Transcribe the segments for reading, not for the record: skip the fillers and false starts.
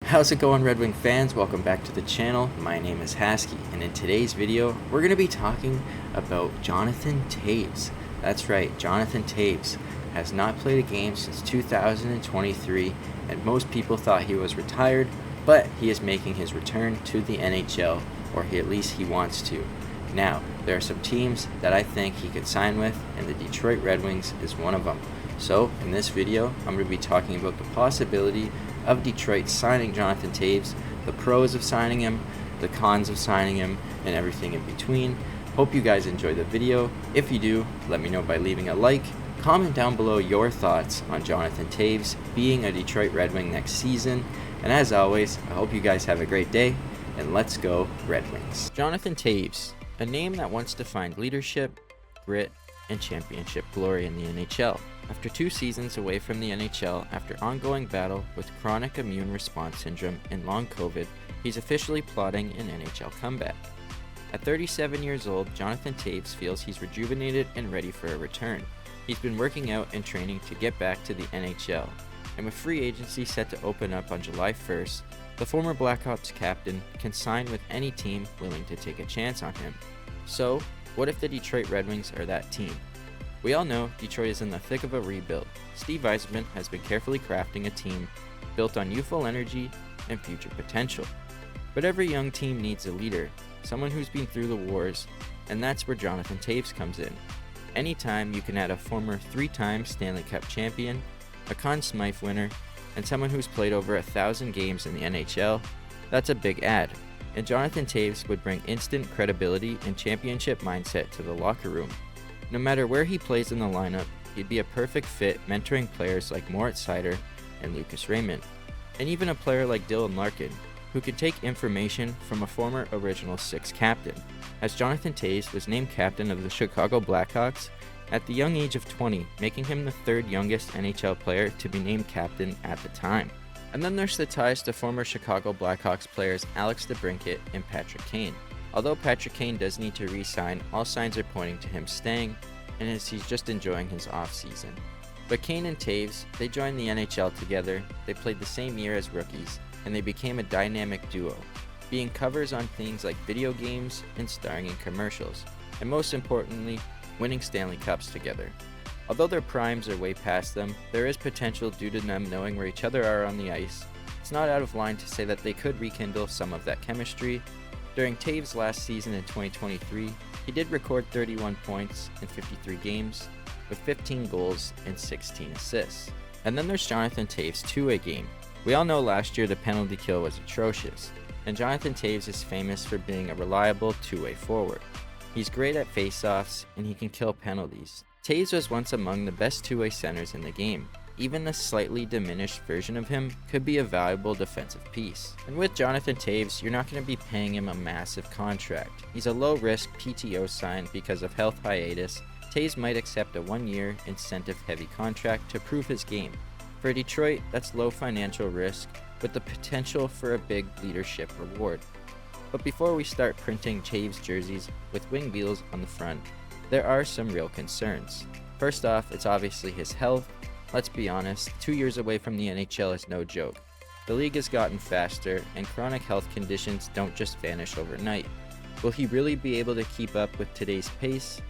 How's it going, Red Wing fans? Welcome back to the channel. My name is Hasky, and in today's video, we're going to be talking about Jonathan Toews. That's right, Jonathan Toews has not played a game since 2023, and most people thought he was retired, but he is making his return to the NHL, or at least he wants to. Now, there are some teams that I think he could sign with, and the Detroit Red Wings is one of them. So, in this video, I'm going to be talking about the possibility of Detroit signing Jonathan Toews, the pros of signing him, the cons of signing him, and everything in between. Hope you guys enjoy the video. If you do, let me know by leaving a like. Comment down below your thoughts on Jonathan Toews being a Detroit Red Wing next season. And as always, I hope you guys have a great day, and let's go Red Wings. Jonathan Toews, a name that once defined leadership, grit, and championship glory in the NHL. After 2 seasons away from the NHL after ongoing battle with chronic immune response syndrome and long COVID, he's officially plotting an NHL comeback. At 37 years old, Jonathan Toews feels he's rejuvenated and ready for a return. He's been working out and training to get back to the NHL, and with free agency set to open up on July 1st, the former Blackhawks captain can sign with any team willing to take a chance on him. So, what if the Detroit Red Wings are that team? We all know Detroit is in the thick of a rebuild. Steve Yzerman has been carefully crafting a team built on youthful energy and future potential. But every young team needs a leader, someone who's been through the wars, and that's where Jonathan Toews comes in. Anytime you can add a former 3-time Stanley Cup champion, a Conn Smythe winner, and someone who's played over 1,000 games in the NHL, that's a big add. And Jonathan Toews would bring instant credibility and championship mindset to the locker room. No matter where he plays in the lineup, he'd be a perfect fit mentoring players like Moritz Seider and Lucas Raymond, and even a player like Dylan Larkin, who could take information from a former Original Six captain, as Jonathan Toews was named captain of the Chicago Blackhawks at the young age of 20, making him the 3rd youngest NHL player to be named captain at the time. And then there's the ties to former Chicago Blackhawks players Alex DeBrincat and Patrick Kane. Although Patrick Kane does need to re-sign, all signs are pointing to him staying, and as he's just enjoying his off-season. But Kane and Taves, they joined the NHL together, they played the same year as rookies, and they became a dynamic duo, being covers on things like video games and starring in commercials, and most importantly, winning Stanley Cups together. Although their primes are way past them, there is potential due to them knowing where each other are on the ice. It's not out of line to say that they could rekindle some of that chemistry. During Taves' last season in 2023, he did record 31 points in 53 games, with 15 goals and 16 assists. And then there's Jonathan Toews' two-way game. We all know last year the penalty kill was atrocious, and Jonathan Toews is famous for being a reliable two-way forward. He's great at face-offs, and he can kill penalties. Toews was once among the best two-way centers in the game. Even a slightly diminished version of him could be a valuable defensive piece. And with Jonathan Toews, you're not going to be paying him a massive contract. He's a low-risk PTO sign because of health hiatus. Toews might accept a 1-year incentive-heavy contract to prove his game. For Detroit, that's low financial risk with the potential for a big leadership reward. But before we start printing Toews jerseys with wing wheels on the front, there are some real concerns. First off, it's obviously his health. Let's be honest, 2 years away from the NHL is no joke. The league has gotten faster, and chronic health conditions don't just vanish overnight. Will he really be able to keep up with today's pace?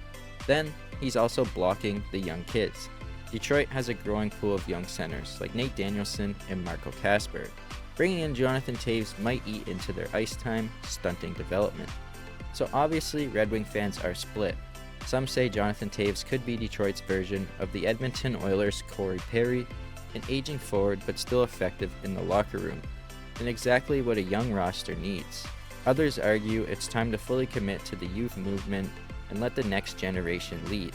Then, he's also blocking the young kids. Detroit has a growing pool of young centers, like Nate Danielson and Marco Kasper. Bringing in Jonathan Toews might eat into their ice time, stunting development. So obviously, Red Wing fans are split. Some say Jonathan Toews could be Detroit's version of the Edmonton Oilers' Corey Perry, an aging forward but still effective in the locker room, and exactly what a young roster needs. Others argue it's time to fully commit to the youth movement and let the next generation lead.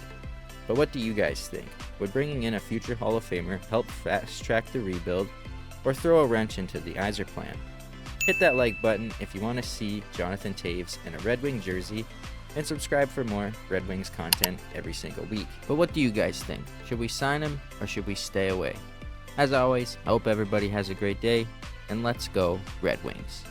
But what do you guys think? Would bringing in a future Hall of Famer help fast-track the rebuild, or throw a wrench into the Yzer plan? Hit that like button if you want to see Jonathan Toews in a Red Wing jersey, and subscribe for more Red Wings content every single week. But what do you guys think? Should we sign him or should we stay away? As always, I hope everybody has a great day, and let's go Red Wings.